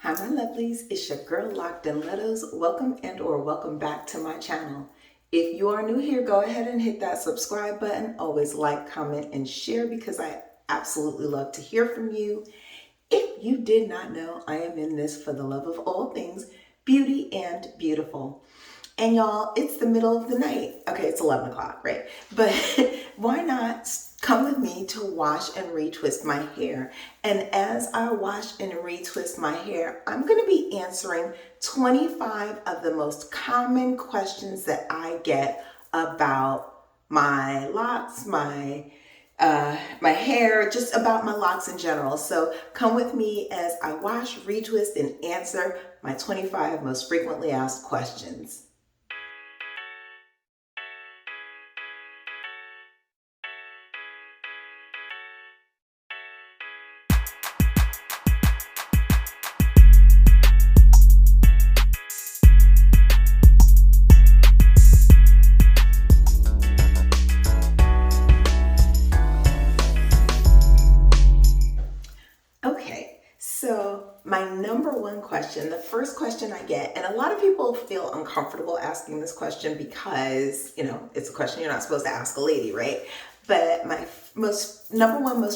Hi my lovelies, it's your girl Locked and Letos. Welcome and or welcome back to my channel. If you are new here, go ahead and hit that subscribe button. Always like, comment, and share because I absolutely love to hear from you. If you did not know, I am in this for the love of all things beauty and beautiful. And y'all, it's the middle of the night. Okay, it's 11 o'clock, right? But why not come with me to wash and retwist my hair? And as I wash and retwist my hair, I'm going to be answering 25 of the most common questions that I get about my locks, my hair, just about my locks in general. So come with me as I wash, retwist, and answer my 25 most frequently asked questions. Okay, so my number one question, the first question I get, and a lot of people feel uncomfortable asking this question because, it's a question you're not supposed to ask a lady, right? But my most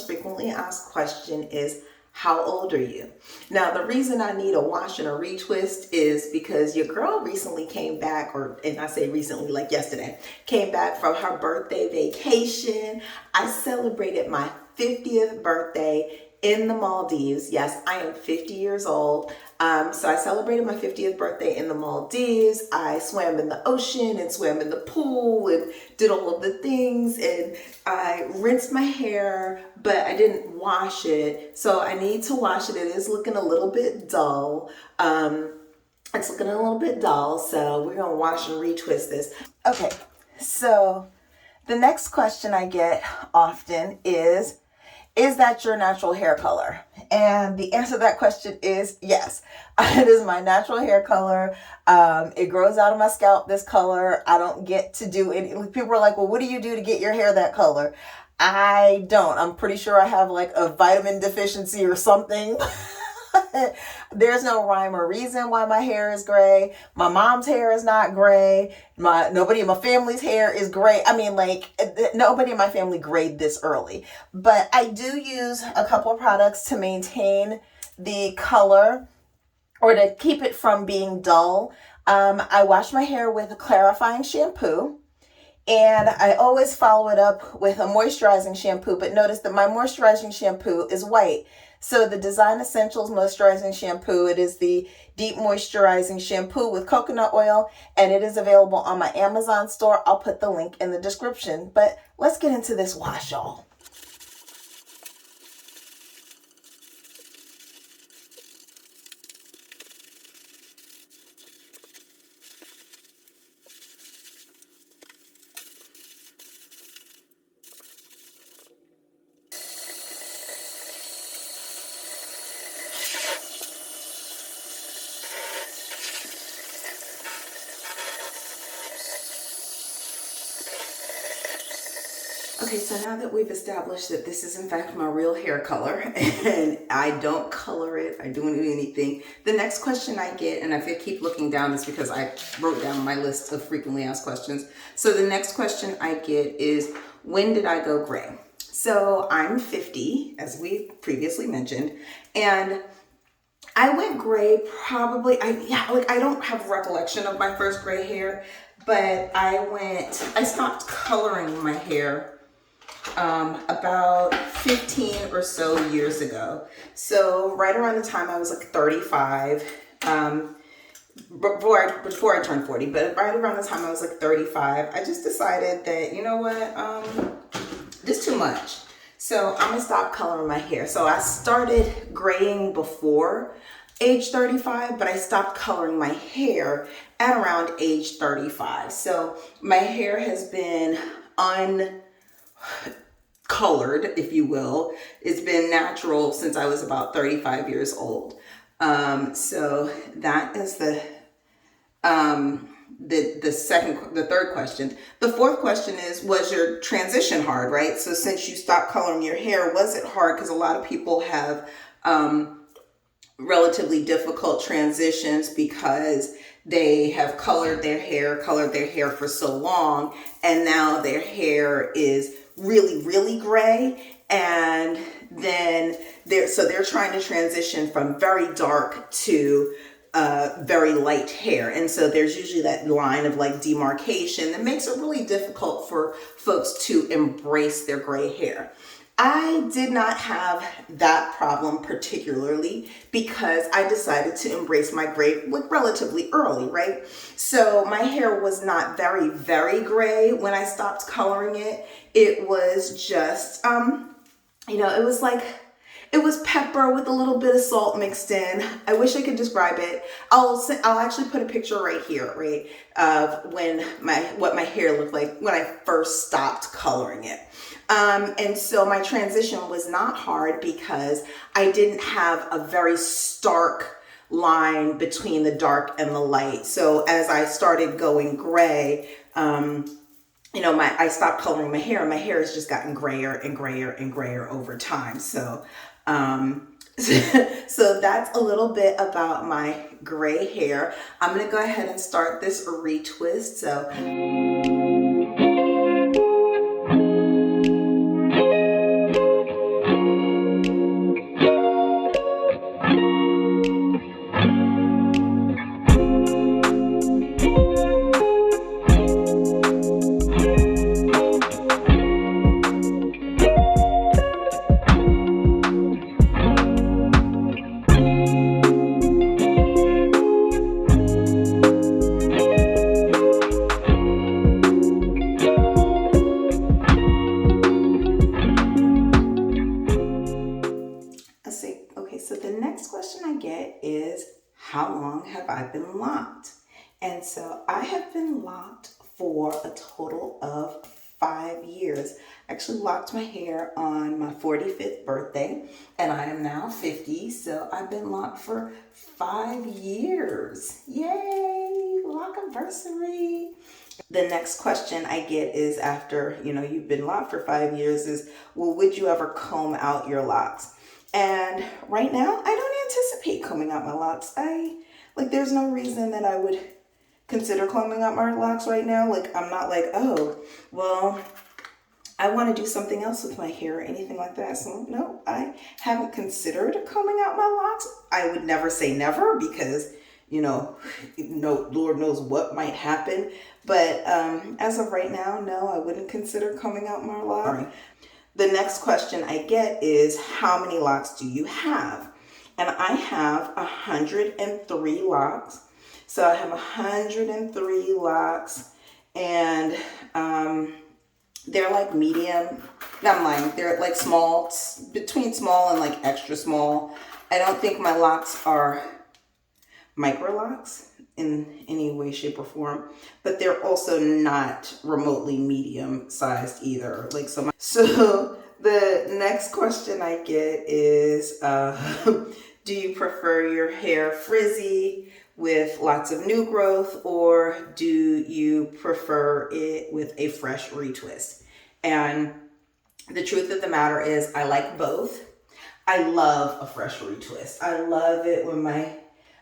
frequently asked question is, how old are you? Now, the reason I need a wash and a retwist is because your girl recently came back, and I say recently, like yesterday, came back from her birthday vacation. I celebrated my 50th birthday in the Maldives. Yes, I am 50 years old. So I celebrated my 50th birthday in the Maldives. I swam in the ocean and swam in the pool and did all of the things. And I rinsed my hair, but I didn't wash it. So I need to wash it. It is looking a little bit dull. It's looking a little bit dull. So we're going to wash and retwist this. Okay, so the next question I get often is that your natural hair color? And the answer to that question is yes. It is my natural hair color. It grows out of my scalp this color. I don't get to do it. People are like, well, what do you do to get your hair that color? I don't. I'm pretty sure I have like a vitamin deficiency or something. There's no rhyme or reason why my hair is gray. My mom's hair is not gray. Nobody in my family's hair is gray. I mean, like, nobody in my family grayed this early. But I do use a couple of products to maintain the color or to keep it from being dull. I wash my hair with a clarifying shampoo. And I always follow it up with a moisturizing shampoo, but notice that my moisturizing shampoo is white. So the Design Essentials Moisturizing Shampoo, it is the Deep Moisturizing Shampoo with coconut oil, and it is available on my Amazon store. I'll put the link in the description, but let's get into this wash, y'all. Okay, so now that we've established that this is in fact my real hair color and I don't color it, I don't do anything, the next question I get, and if I keep looking down, is because I wrote down my list of frequently asked questions. So the next question I get is, when did I go gray? So I'm 50, as we previously mentioned, and I went gray probably, I don't have recollection of my first gray hair, but I stopped coloring my hair about 15 or so years ago. So right around the time I was like 35, before I turned 40, but right around the time I was like 35, I just decided that, you know what, this is too much. So I'm gonna stop coloring my hair. So I started graying before age 35, but I stopped coloring my hair at around age 35. So my hair has been uncolored, if you will. It's been natural since I was about 35 years old. So that is the third question. The fourth question is, was your transition hard, right? So since you stopped coloring your hair, was it hard? Because a lot of people have relatively difficult transitions because they have colored their hair for so long, and now their hair is really gray, and then they're trying to transition from very dark to very light hair. And so there's usually that line of like demarcation that makes it really difficult for folks to embrace their gray hair. I did not have that problem particularly because I decided to embrace my gray like relatively early, right? So my hair was not very gray when I stopped coloring it. It was just, it was pepper with a little bit of salt mixed in. I wish I could describe it. I'll actually put a picture right here, right, of what my hair looked like when I first stopped coloring it. And so my transition was not hard because I didn't have a very stark line between the dark and the light. So as I started going gray, I stopped coloring my hair, and my hair has just gotten grayer and grayer over time. So, so that's a little bit about my gray hair. I'm going to go ahead and start this retwist. So how long have I been locked? And so I have been locked for a total of 5 years. I actually locked my hair on my 45th birthday, and I am now 50, so I've been locked for 5 years. Yay, lock-anniversary. The next question I get is after, you've been locked for 5 years is, well, would you ever comb out your locks? And right now, I don't anticipate combing out my locks. There's no reason that I would consider combing out my locks right now. I'm not like, oh, well, I want to do something else with my hair or anything like that. So no, I haven't considered combing out my locks. I would never say never because, Lord knows what might happen. But as of right now, no, I wouldn't consider combing out my locks. The next question I get is, how many locks do you have? And I have 103 locks. So I have 103 locks, and they're like medium. No, I'm lying. They're like small, between small and like extra small. I don't think my locks are micro locks in any way, shape, or form, but they're also not remotely medium sized either. So the next question I get is, do you prefer your hair frizzy with lots of new growth, or do you prefer it with a fresh retwist? And the truth of the matter is, I like both. I love a fresh retwist. I love it when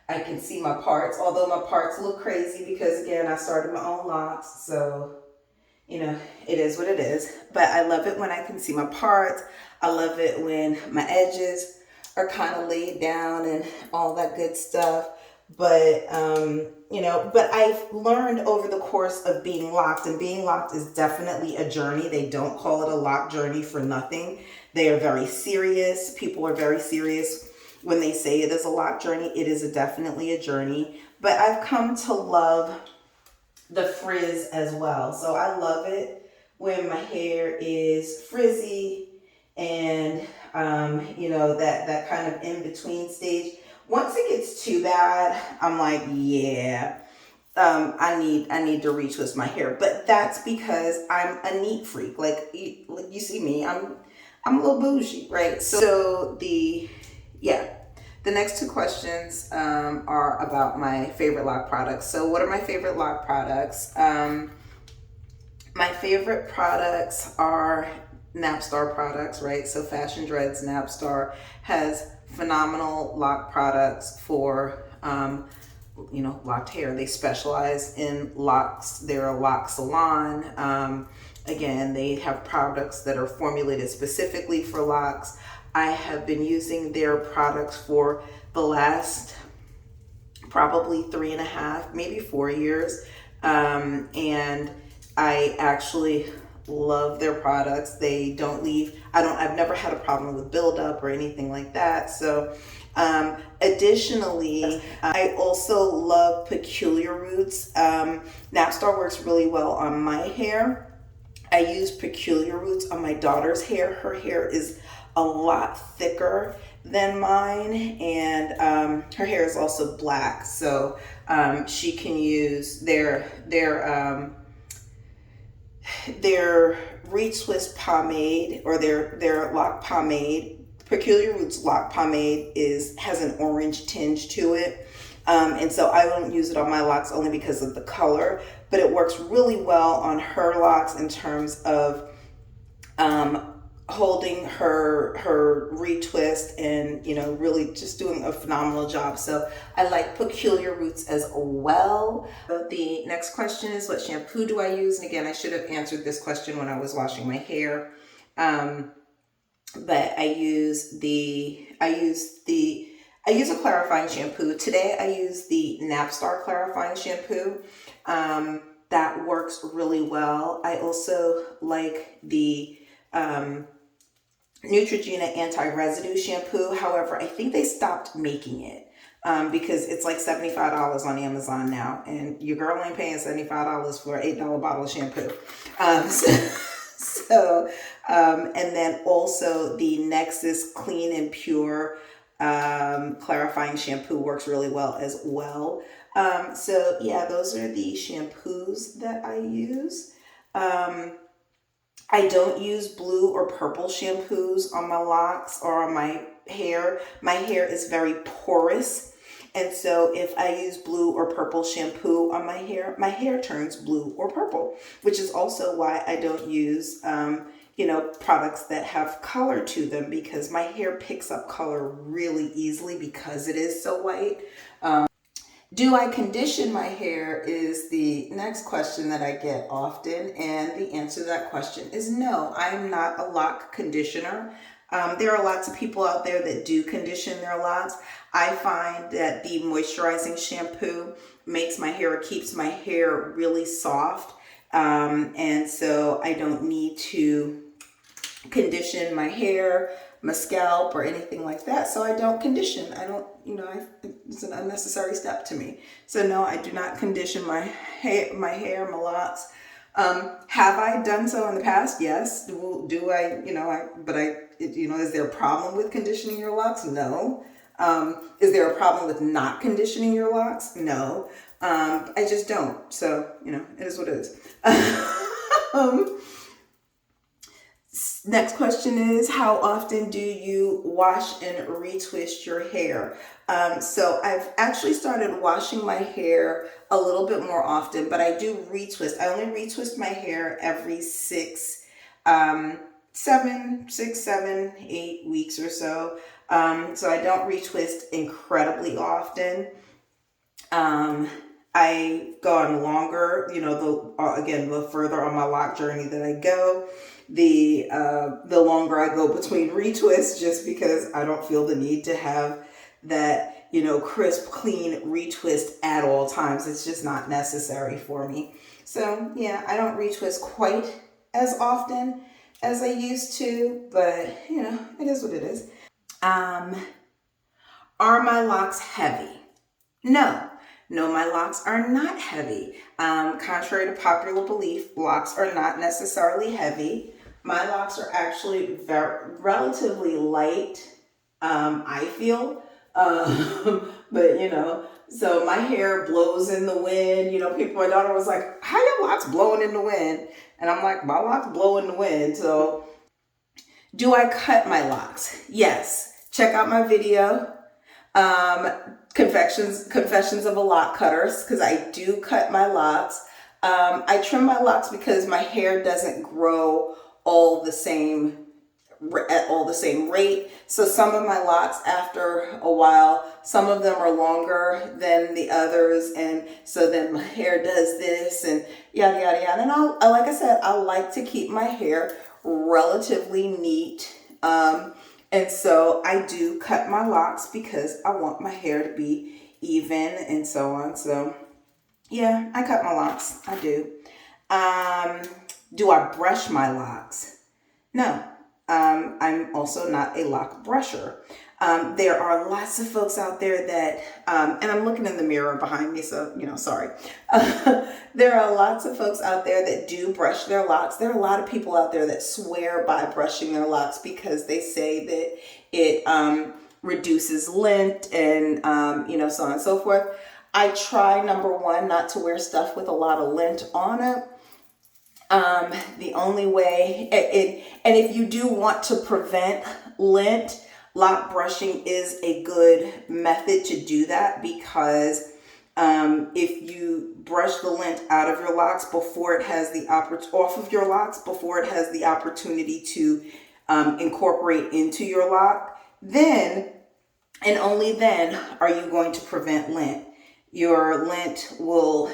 I can see my parts, although my parts look crazy because, again, I started my own locks, so, it is what it is. But I love it when I can see my parts. I love it when my edges are kind of laid down and all that good stuff. But, but I've learned over the course of being locked, and being locked is definitely a journey. They don't call it a lock journey for nothing. They are very serious. People are very serious when they say it is a lock journey. It is definitely a journey. But I've come to love the frizz as well. So I love it when my hair is frizzy and, that kind of in-between stage. Once it gets too bad, I'm like, yeah, I need to retwist my hair. But that's because I'm a neat freak. Like you see me, I'm a little bougie, right? So the next two questions are about my favorite lock products. So what are my favorite lock products? My favorite products are Napstar products, right? So Fashion Dreads Napstar has phenomenal lock products for, locked hair. They specialize in locks. They're a lock salon. Again, they have products that are formulated specifically for locks. I have been using their products for the last probably 3.5, maybe 4 years. And I actually love their products. They don't leave, I've never had a problem with buildup or anything like that. So, additionally, I also love Peculiar Roots. Napstar works really well on my hair. I use Peculiar Roots on my daughter's hair. Her hair is a lot thicker than mine, and her hair is also black, so she can use their Retwist pomade, or their lock pomade. Peculiar Roots lock pomade has an orange tinge to it. And so I don't use it on my locks only because of the color, but it works really well on her locks in terms of holding her retwist and, really just doing a phenomenal job. So I like Peculiar Roots as well. The next question is, what shampoo do I use? And again, I should have answered this question when I was washing my hair. But I use a clarifying shampoo. Today I use the Napstar clarifying shampoo. That works really well. I also like the Neutrogena anti-residue shampoo. However, I think they stopped making it because it's like $75 on Amazon now, and your girl ain't paying $75 for an $8 bottle of shampoo. And then also the Nexus Clean and Pure clarifying shampoo works really well as well. So yeah, those are the shampoos that I use. I don't use blue or purple shampoos on my locks or on my hair. My hair is very porous. And so if I use blue or purple shampoo on my hair turns blue or purple, which is also why I don't use, products that have color to them, because my hair picks up color really easily because it is so white. Do I condition my hair is the next question that I get often, and the answer to that question is no. I am not a lock conditioner. There are lots of people out there that do condition their locks. I find that the moisturizing shampoo keeps my hair really soft, and so I don't need to condition my hair, my scalp, or anything like that. So I don't condition. I don't, it's an unnecessary step to me. So no, I do not condition my hair, my locks. Have I done so in the past? Yes. Do I, is there a problem with conditioning your locks? No. Is there a problem with not conditioning your locks? No. I just don't. So, it is what it is. Next question is, how often do you wash and retwist your hair? So I've actually started washing my hair a little bit more often, but I do retwist. I only retwist my hair every 7, 8 weeks or so. So I don't retwist incredibly often. I go on longer, the further on my lock journey that I go, the longer I go between retwists, just because I don't feel the need to have that, crisp, clean retwist at all times. It's just not necessary for me. So yeah, I don't retwist quite as often as I used to, but it is what it is. Are my locks heavy? No, my locks are not heavy. Contrary to popular belief, locks are not necessarily heavy. My locks are actually relatively light, I feel. But so my hair blows in the wind. My daughter was like, how your locks blowing in the wind? And I'm like, my locks blow in the wind. So do I cut my locks? Yes. Check out my video. Confessions of a Lock Cutter, because I do cut my locks. I trim my locks because my hair doesn't grow all the same at all the same rate. So some of my locks after a while, some of them are longer than the others. And so then my hair does this and yada, yada, yada. And like I said, I like to keep my hair relatively neat. And so I do cut my locks because I want my hair to be even and so on. So yeah, I cut my locks. I do. Do I brush my locks? No. I'm also not a lock brusher. There are lots of folks out there that, and I'm looking in the mirror behind me, so, sorry. There are lots of folks out there that do brush their locks. There are a lot of people out there that swear by brushing their locks because they say that it reduces lint and, so on and so forth. I try, number one, not to wear stuff with a lot of lint on it. The only way, and if you do want to prevent lint, lock brushing is a good method to do that, because if you brush the lint out of your locks before it has the off of your locks before it has the opportunity to incorporate into your lock, then and only then are you going to prevent lint. Your lint will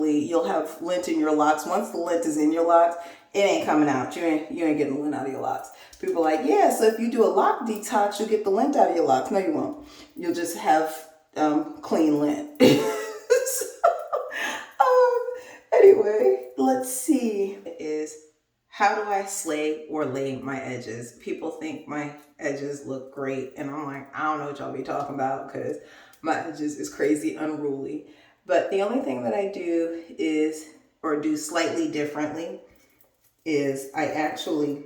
you'll have lint in your locks. Once the lint is in your locks, it ain't coming out. You ain't getting the lint out of your locks. People are like, yeah, so if you do a lock detox, you'll get the lint out of your locks. No, you won't. You'll just have clean lint. Anyway, let's see. How do I slay or lay my edges? People think my edges look great, and I'm like, I don't know what y'all be talking about, because my edges is crazy unruly. But the only thing that I do do slightly differently, is I actually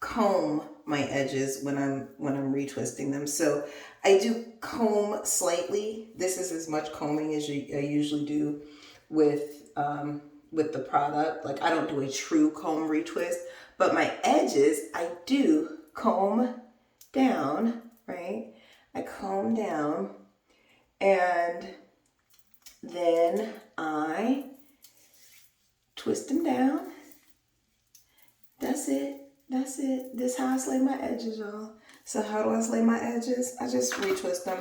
comb my edges when I'm retwisting them. So I do comb slightly. This is as much combing as I usually do with the product. Like, I don't do a true comb retwist, but my edges I do comb down, right? I comb down, and then I twist them down. That's it. This is how I slay my edges, y'all. So how do I slay my edges? I just retwist them.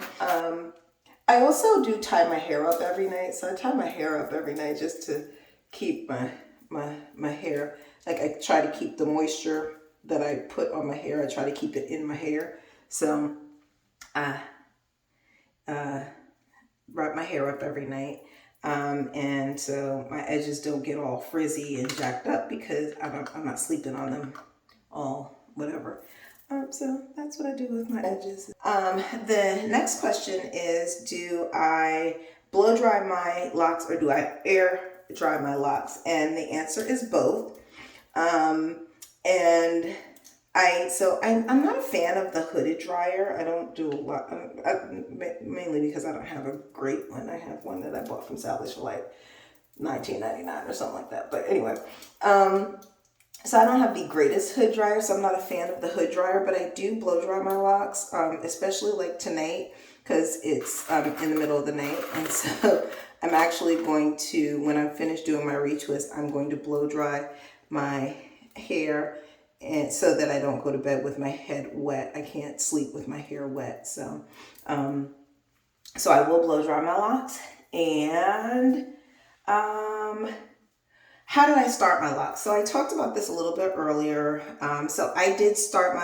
I also do tie my hair up every night. So I tie my hair up every night just to keep my hair. Like, I try to keep the moisture that I put on my hair, I try to keep it in my hair. So I wrap my hair up every night. And so my edges don't get all frizzy and jacked up, because I'm not sleeping on them all whatever. So that's what I do with my edges. The next question is, do I blow dry my locks or do I air dry my locks? And the answer is both. And I'm not a fan of the hooded dryer. I don't do a lot, mainly because I don't have a great one. I have one that I bought from Salvage for like $19.99 or something like that. But anyway, so I don't have the greatest hood dryer, so I'm not a fan of the hood dryer, but I do blow dry my locks, especially like tonight, because it's in the middle of the night. And so I'm actually going to, when I'm finished doing my retwist, I'm going to blow dry my hair, and so that I don't go to bed with my head wet. I can't sleep with my hair wet. So so I will blow dry my locks. And how do I start my locks? So I talked about this a little bit earlier. So I did start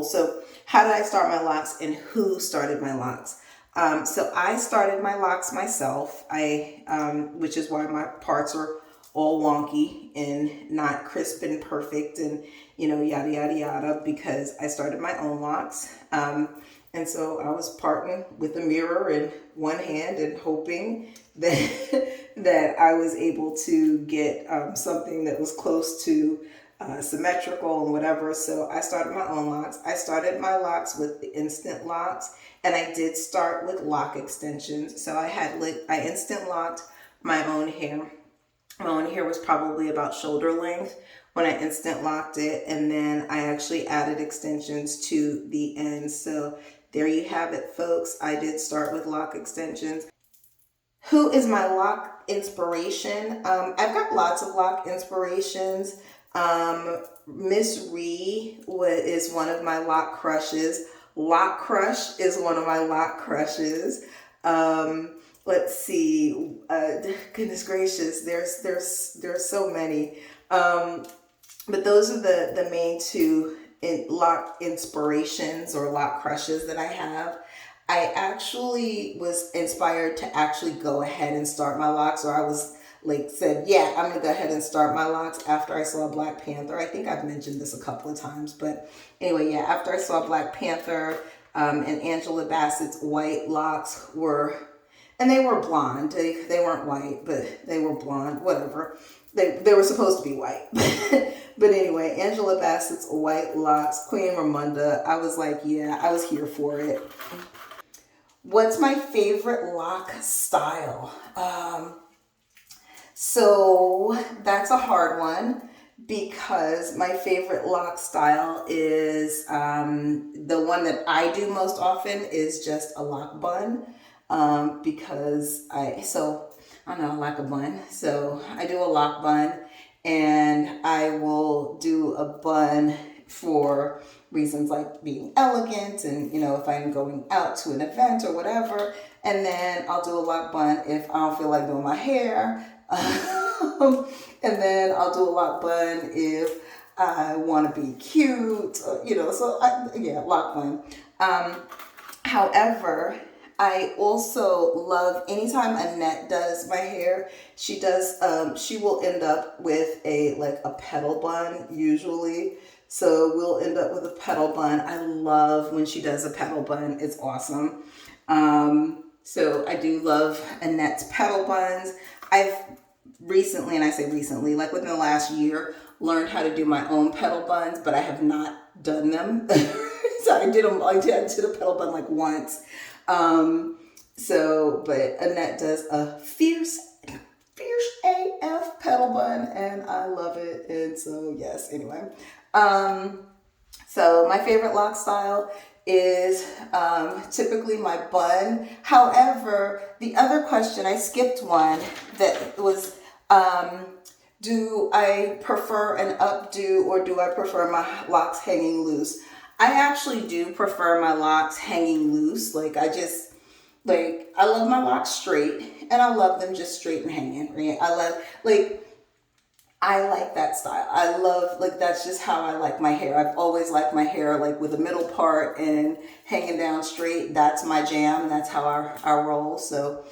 so how did I start my locks, and who started my locks? So I started my locks myself, which is why my parts are all wonky and not crisp and perfect and, yada, yada, yada, because I started my own locks. And so I was parting with a mirror in one hand and hoping that I was able to get something that was close to symmetrical and whatever. So I started my own locks. I started my locks with the instant locks, and I did start with lock extensions. So I instant locked my own hair. My own hair was probably about shoulder length when I instant locked it, and then I actually added extensions to the end. So there you have it, folks. I did start with lock extensions. Who is my lock inspiration? I've got lots of lock inspirations. Miss Ree is one of my lock crushes. Lock Crush is one of my lock crushes. Let's see. Goodness gracious, there's so many. But those are the main two lock inspirations or lock crushes that I have. I actually was inspired to actually go ahead and start my locks, or I was like said, yeah, I'm gonna go ahead and start my locks after I saw Black Panther. I think I've mentioned this a couple of times, but anyway, yeah, after I saw Black Panther, and Angela Bassett's white locks were, and they were blonde. They weren't white, but they were blonde, whatever. They were supposed to be white. But anyway, Angela Bassett's white locks, Queen Ramonda, I was like, yeah, I was here for it. What's my favorite lock style? So that's a hard one because my favorite lock style is the one that I do most often is just a lock bun, because I know I like a bun, so I do a lock bun, and I will do a bun for reasons like being elegant and, you know, if I'm going out to an event or whatever. And then I'll do a lock bun if I don't feel like doing my hair. And then I'll do a lock bun if I want to be cute, you know, so yeah, lock bun. However, I also love anytime Annette does my hair, she will end up with a petal bun usually. So we'll end up with a petal bun. I love when she does a petal bun. It's awesome. So I do love Annette's petal buns. I've recently, and I say recently, like within the last year, learned how to do my own petal buns, but I have not done them. So I did a petal bun like once. But Annette does a fierce AF petal bun, and I love it. And so, yes, anyway. So my favorite lock style is typically my bun. However, the other question, I skipped one that was, do I prefer an updo or do I prefer my locks hanging loose? I actually do prefer my locks hanging loose. I love my locks straight, and I love them just straight and hanging, right? I like that style. I love, that's just how I like my hair. I've always liked my hair with the middle part and hanging down straight. That's my jam. That's how I roll. So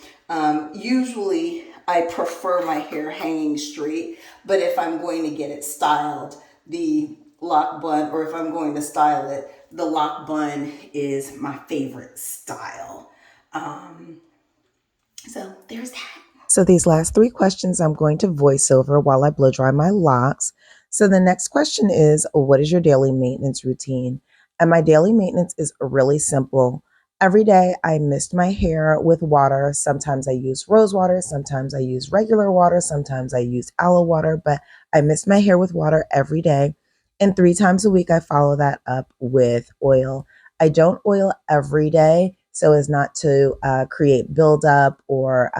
usually I prefer my hair hanging straight, but if I'm going to get it styled, the lock bun, or if I'm going to style it, the lock bun is my favorite style. So there's that. So these last three questions I'm going to voice over while I blow dry my locks. So the next question is, what is your daily maintenance routine? And my daily maintenance is really simple. Every day I mist my hair with water. Sometimes I use rose water, sometimes I use regular water, sometimes I use aloe water, but I mist my hair with water every day. And 3 times a week I follow that up with oil. I don't oil every day so as not to create buildup or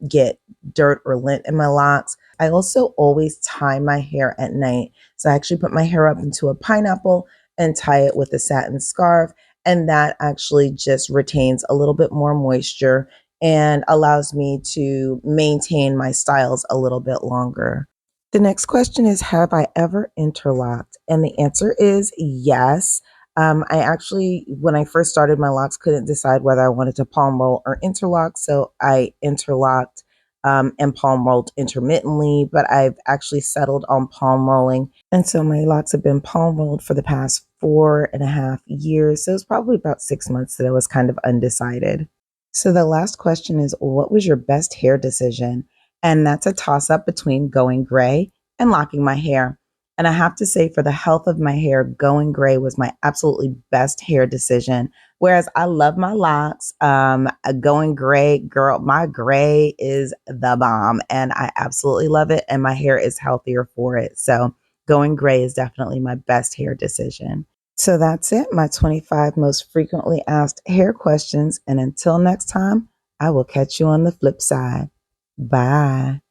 get dirt or lint in my locks. I also always tie my hair at night. So I actually put my hair up into a pineapple and tie it with a satin scarf. And that actually just retains a little bit more moisture and allows me to maintain my styles a little bit longer. The next question is, have I ever interlocked? And the answer is yes. I actually, when I first started my locks, couldn't decide whether I wanted to palm roll or interlock. So I interlocked and palm rolled intermittently, but I've actually settled on palm rolling. And so my locks have been palm rolled for the past 4.5 years. So it's probably about 6 months that I was kind of undecided. So the last question is, what was your best hair decision? And that's a toss up between going gray and locking my hair. And I have to say, for the health of my hair, going gray was my absolutely best hair decision. Whereas I love my locks, going gray, girl, my gray is the bomb and I absolutely love it. And my hair is healthier for it. So going gray is definitely my best hair decision. So that's it, my 25 most frequently asked hair questions. And until next time, I will catch you on the flip side. Bye.